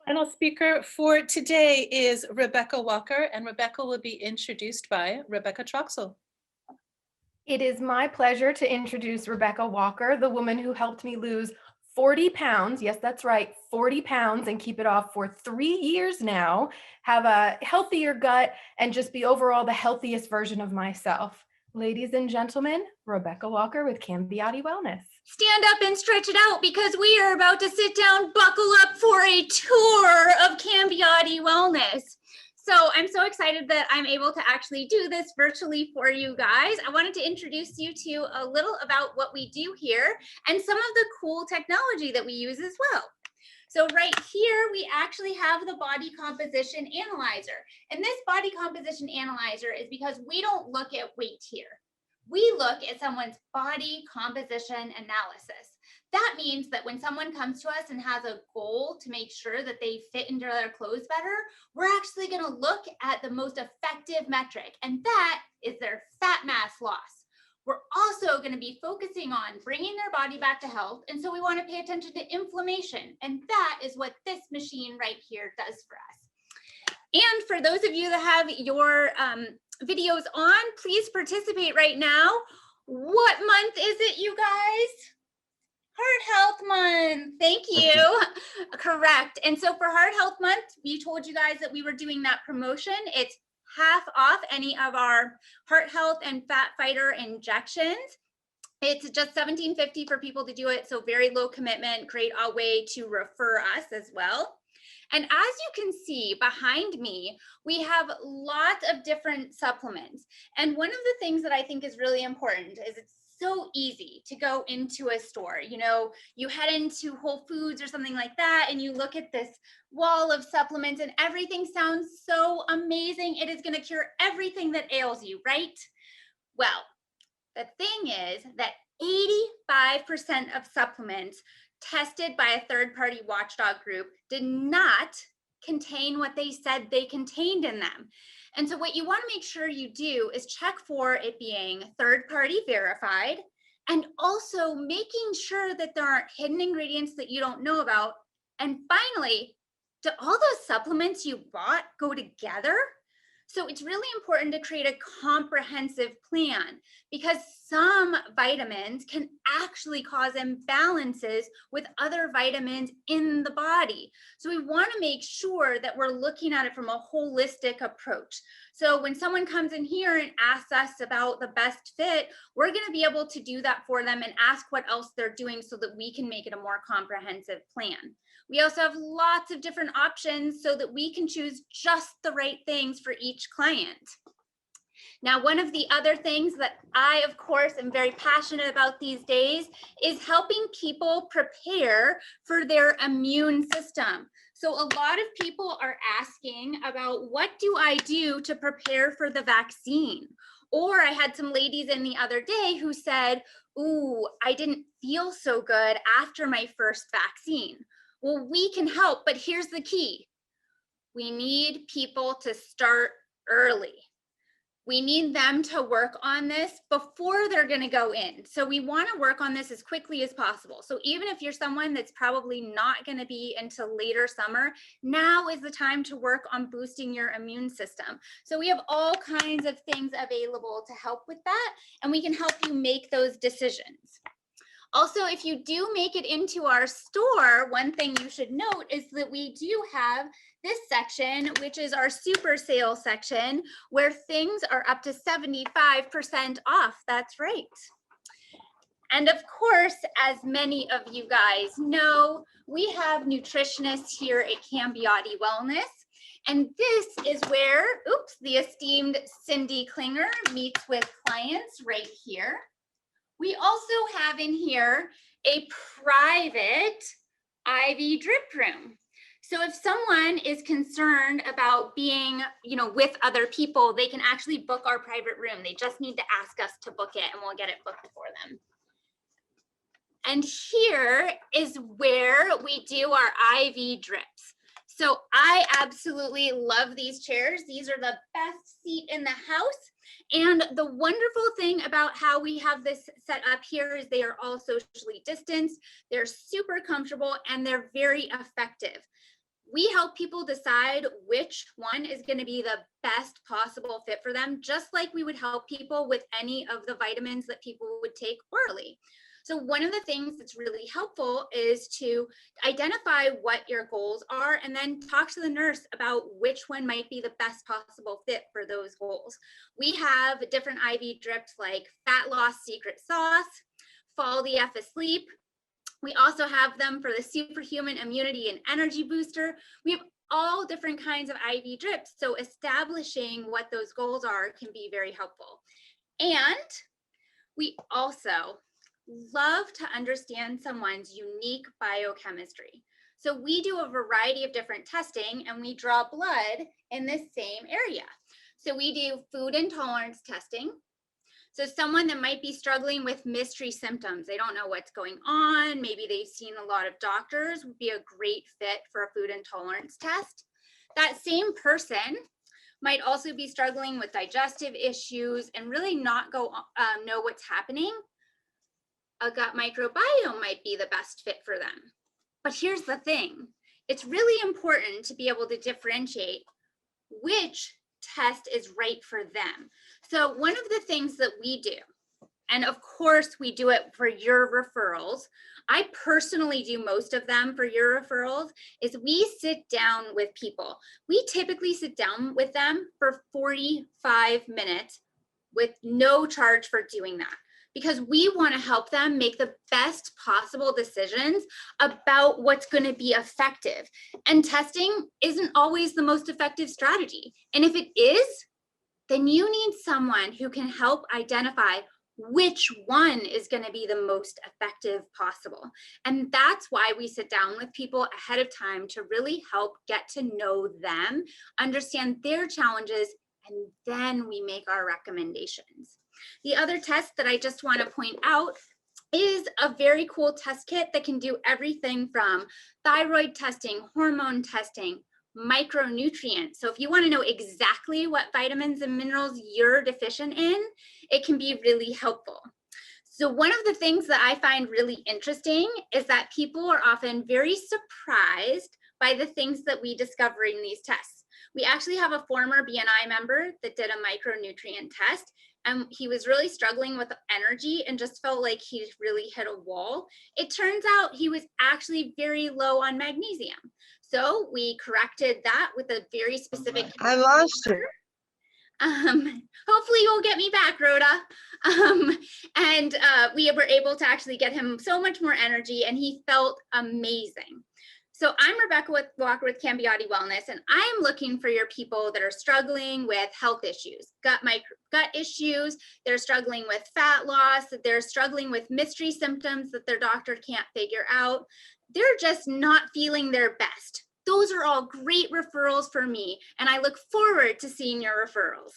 Final speaker for today is Rebecca Walker, and Rebecca will be introduced by Rebecca Troxel. It is my pleasure to introduce Rebecca Walker, the woman who helped me lose 40 pounds. Yes, that's right, 40 pounds, and keep it off for 3 years now, have a healthier gut, and just be overall the healthiest version of myself. Ladies and gentlemen, Rebecca Walker with Cambiati Wellness. Stand up and stretch it out because we are about to sit down, buckle up for a tour of Cambiati Wellness. So I'm so excited that I'm able to actually do this virtually for you guys. I wanted to introduce you to a little about what we do here and some of the cool technology that we use as well. So right here, we actually have the body composition analyzer. And this body composition analyzer is because we don't look at weight here. We look at someone's body composition analysis. That means that when someone comes to us and has a goal to make sure that they fit into their clothes better, we're actually going to look at the most effective metric, and that is their fat mass loss. We're also going to be focusing on bringing their body back to health, and so we want to pay attention to inflammation, and that is what this machine right here does for us. And for those of you that have your videos on, please participate right now. What month is it, you guys? Heart Health Month. Thank you. Correct. And so for Heart Health Month, we told you guys that we were doing that promotion. It's half off any of our heart health and fat fighter injections. It's just $17.50 for people to do it. So very low commitment, great way to refer us as well. And as you can see behind me, we have lots of different supplements. And one of the things that I think is really important is it's so easy to go into a store. You know, you head into Whole Foods or something like that, and you look at this wall of supplements and everything sounds so amazing. It is going to cure everything that ails you, right? Well, the thing is that 85% of supplements tested by a third-party watchdog group did not contain what they said they contained in them. And so what you want to make sure you do is check for it being third-party verified, and also making sure that there aren't hidden ingredients that you don't know about. And finally, do all those supplements you bought go together? So it's really important to create a comprehensive plan, because some vitamins can actually cause imbalances with other vitamins in the body. So we want to make sure that we're looking at it from a holistic approach. So when someone comes in here and asks us about the best fit, we're going to be able to do that for them and ask what else they're doing so that we can make it a more comprehensive plan. We also have lots of different options so that we can choose just the right things for each client. Now, one of the other things that I, of course, am very passionate about these days is helping people prepare for their immune system. So a lot of people are asking about, what do I do to prepare for the vaccine? Or I had some ladies in the other day who said, ooh, I didn't feel so good after my first vaccine. Well, we can help, but here's the key. We need people to start early. We need them to work on this before they're going to go in. So we want to work on this as quickly as possible. So even if you're someone that's probably not going to be until later summer, now is the time to work on boosting your immune system. So we have all kinds of things available to help with that, and we can help you make those decisions. Also, if you do make it into our store, one thing you should note is that we do have this section, which is our super sale section, where things are up to 75% off. That's right. And of course, as many of you guys know, we have nutritionists here at Cambiati Wellness. And this is where, the esteemed Cindy Klinger meets with clients right here. We also have in here a private IV drip room. So if someone is concerned about being, with other people, they can actually book our private room. They just need to ask us to book it, and we'll get it booked for them. And here is where we do our IV drips. So I absolutely love these chairs. These are the best seat in the house. And the wonderful thing about how we have this set up here is they are all socially distanced. They're super comfortable and they're very effective. We help people decide which one is going to be the best possible fit for them, just like we would help people with any of the vitamins that people would take orally. So one of the things that's really helpful is to identify what your goals are and then talk to the nurse about which one might be the best possible fit for those goals. We have different IV drips like fat loss secret sauce, fall the F asleep. We also have them for the superhuman immunity and energy booster. We have all different kinds of IV drips. So establishing what those goals are can be very helpful. And we also love to understand someone's unique biochemistry. So we do a variety of different testing and we draw blood in this same area. So we do food intolerance testing. So someone that might be struggling with mystery symptoms, they don't know what's going on, maybe they've seen a lot of doctors, would be a great fit for a food intolerance test. That same person might also be struggling with digestive issues and really not know what's happening. A gut microbiome might be the best fit for them. But here's the thing, it's really important to be able to differentiate which test is right for them. So one of the things that we do, and of course we do it for your referrals, I personally do most of them for your referrals, is we sit down with people. We typically sit down with them for 45 minutes with no charge for doing that, because we want to help them make the best possible decisions about what's going to be effective. And testing isn't always the most effective strategy. And if it is, then you need someone who can help identify which one is going to be the most effective possible. And that's why we sit down with people ahead of time to really help get to know them, understand their challenges, and then we make our recommendations. The other test that I just want to point out is a very cool test kit that can do everything from thyroid testing, hormone testing, micronutrients. So if you want to know exactly what vitamins and minerals you're deficient in, it can be really helpful. So one of the things that I find really interesting is that people are often very surprised by the things that we discover in these tests. We actually have a former BNI member that did a micronutrient test, and he was really struggling with energy and just felt like he really hit a wall. It turns out he was actually very low on magnesium. So we corrected that with a very specific. I lost you. Hopefully you'll get me back, Rhoda. We were able to actually get him so much more energy and he felt amazing. So I'm Rebecca Walker with Cambiati Wellness, and I am looking for your people that are struggling with health issues, gut issues, they're struggling with fat loss, that they're struggling with mystery symptoms that their doctor can't figure out. They're just not feeling their best. Those are all great referrals for me, and I look forward to seeing your referrals.